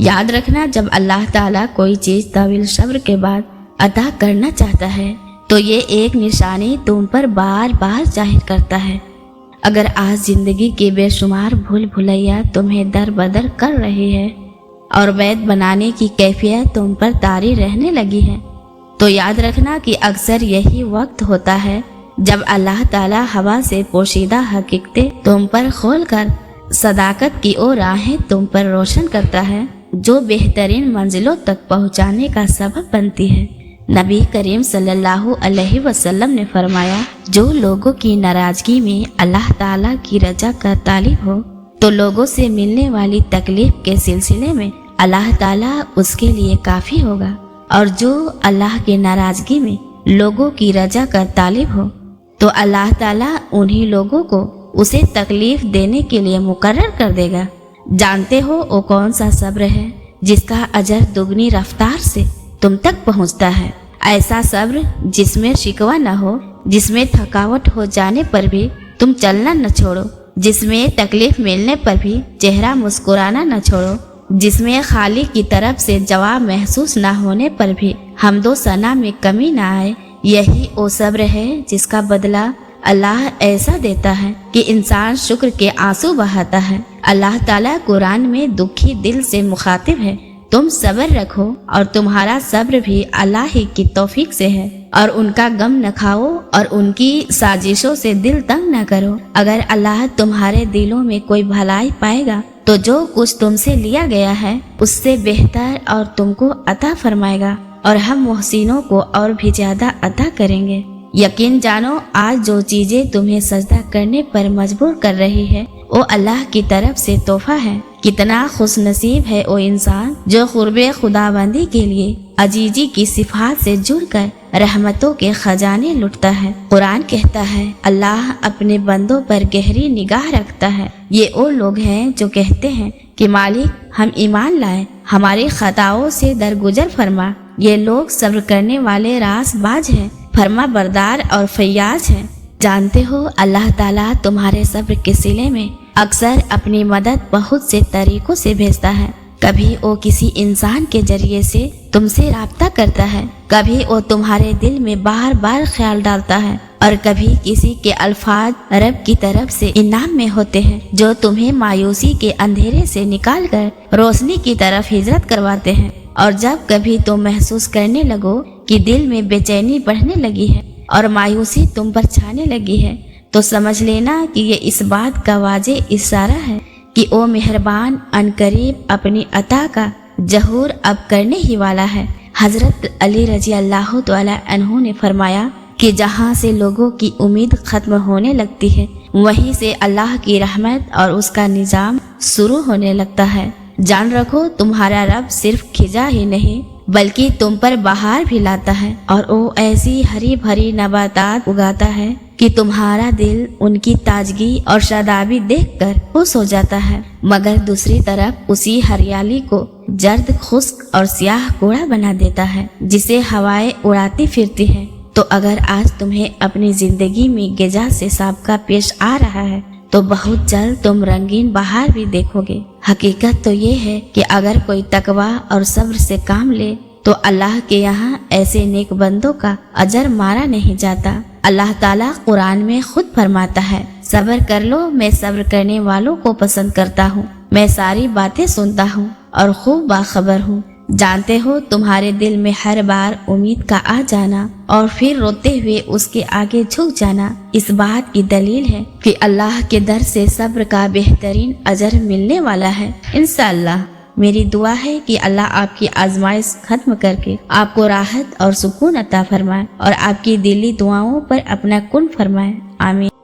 یاد رکھنا، جب اللہ تعالیٰ کوئی چیز طویل صبر کے بعد عطا کرنا چاہتا ہے تو یہ ایک نشانی تم پر بار بار ظاہر کرتا ہے۔ اگر آج زندگی کی بے شمار بھول بھلیا تمہیں در بدر کر رہی ہے اور بیت بنانے کی کیفیت تم پر طاری رہنے لگی ہے، تو یاد رکھنا کہ اکثر یہی وقت ہوتا ہے جب اللہ تعالیٰ ہوا سے پوشیدہ حقیقتیں تم پر کھول کر صداقت کی وہ راہیں تم پر روشن کرتا ہے جو بہترین منزلوں تک پہنچانے کا سبب بنتی ہے۔ نبی کریم صلی اللہ علیہ وسلم نے فرمایا، جو لوگوں کی ناراضگی میں اللہ تعالیٰ کی رضا کا طالب ہو تو لوگوں سے ملنے والی تکلیف کے سلسلے میں اللہ تعالیٰ اس کے لیے کافی ہوگا، اور جو اللہ کی ناراضگی میں لوگوں کی رضا کا طالب ہو تو اللہ تعالیٰ انہی لوگوں کو اسے تکلیف دینے کے لیے مقرر کر دے گا۔ جانتے ہو وہ کون سا صبر ہے جس کا اجر دگنی رفتار سے تم تک پہنچتا ہے؟ ایسا صبر جس میں شکوہ نہ ہو، جس میں تھکاوٹ ہو جانے پر بھی تم چلنا نہ چھوڑو، جس میں تکلیف ملنے پر بھی چہرہ مسکرانا نہ چھوڑو، جس میں خالق کی طرف سے جواب محسوس نہ ہونے پر بھی حمد و ثنا میں کمی نہ آئے۔ یہی وہ صبر ہے جس کا بدلہ اللہ ایسا دیتا ہے کہ انسان شکر کے آنسو بہاتا ہے۔ اللہ تعالیٰ قرآن میں دکھی دل سے مخاطب ہے، تم صبر رکھو اور تمہارا صبر بھی اللہ ہی کی توفیق سے ہے، اور ان کا غم نہ کھاؤ اور ان کی سازشوں سے دل تنگ نہ کرو۔ اگر اللہ تمہارے دلوں میں کوئی بھلائی پائے گا تو جو کچھ تم سے لیا گیا ہے اس سے بہتر اور تم کو عطا فرمائے گا، اور ہم محسنوں کو اور بھی زیادہ عطا کریں گے۔ یقین جانو، آج جو چیزیں تمہیں سجدہ کرنے پر مجبور کر رہی ہے وہ اللہ کی طرف سے تحفہ ہے۔ کتنا خوش نصیب ہے وہ انسان جو قرب خداوندی کے لیے عجیزی کی صفات سے جڑ کر رحمتوں کے خزانے لٹتا ہے۔ قرآن کہتا ہے، اللہ اپنے بندوں پر گہری نگاہ رکھتا ہے۔ یہ وہ لوگ ہیں جو کہتے ہیں کہ مالک ہم ایمان لائے، ہماری خطاؤں سے درگزر فرما۔ یہ لوگ صبر کرنے والے راست باز ہیں، فرما بردار اور فیاض ہیں۔ جانتے ہو اللہ تعالیٰ تمہارے صبر کے صلے میں اکثر اپنی مدد بہت سے طریقوں سے بھیجتا ہے۔ کبھی وہ کسی انسان کے ذریعے سے تم سے رابطہ کرتا ہے، کبھی وہ تمہارے دل میں بار بار خیال ڈالتا ہے، اور کبھی کسی کے الفاظ رب کی طرف سے انعام میں ہوتے ہیں جو تمہیں مایوسی کے اندھیرے سے نکال کر روشنی کی طرف ہجرت کرواتے ہیں۔ اور جب کبھی تم محسوس کرنے لگو کہ دل میں بے چینی بڑھنے لگی ہے اور مایوسی تم پر چھانے لگی ہے تو سمجھ لینا کہ یہ اس بات کا واضح اشارہ ہے کہ وہ مہربان عنقریب اپنی عطا کا ظہور اب کرنے ہی والا ہے۔ حضرت علی رضی اللہ تعالی عنہ نے فرمایا کہ جہاں سے لوگوں کی امید ختم ہونے لگتی ہے وہیں سے اللہ کی رحمت اور اس کا نظام شروع ہونے لگتا ہے۔ جان رکھو، تمہارا رب صرف خزاں ہی نہیں بلکہ تم پر بہار بھی لاتا ہے، اور وہ ایسی ہری بھری نباتات اگاتا ہے کہ تمہارا دل ان کی تازگی اور شادابی دیکھ کر خوش ہو جاتا ہے، مگر دوسری طرف اسی ہریالی کو زرد، خشک اور سیاہ کوڑا بنا دیتا ہے جسے ہوائیں اڑاتی پھرتی ہیں۔ تو اگر آج تمہیں اپنی زندگی میں غذا سے سابقہ پیش آ رہا ہے تو بہت جلد تم رنگین بہار بھی دیکھو گے۔ حقیقت تو یہ ہے کہ اگر کوئی تقویٰ اور صبر سے کام لے تو اللہ کے یہاں ایسے نیک بندوں کا اجر مارا نہیں جاتا۔ اللہ تعالیٰ قرآن میں خود فرماتا ہے، صبر کر لو، میں صبر کرنے والوں کو پسند کرتا ہوں، میں ساری باتیں سنتا ہوں اور خوب باخبر ہوں۔ جانتے ہو تمہارے دل میں ہر بار امید کا آ جانا اور پھر روتے ہوئے اس کے آگے جھک جانا اس بات کی دلیل ہے کہ اللہ کے در سے صبر کا بہترین اجر ملنے والا ہے انشاءاللہ۔ میری دعا ہے کہ اللہ آپ کی آزمائش ختم کر کے آپ کو راحت اور سکون عطا فرمائے اور آپ کی دلی دعاؤں پر اپنا کن فرمائے، آمین۔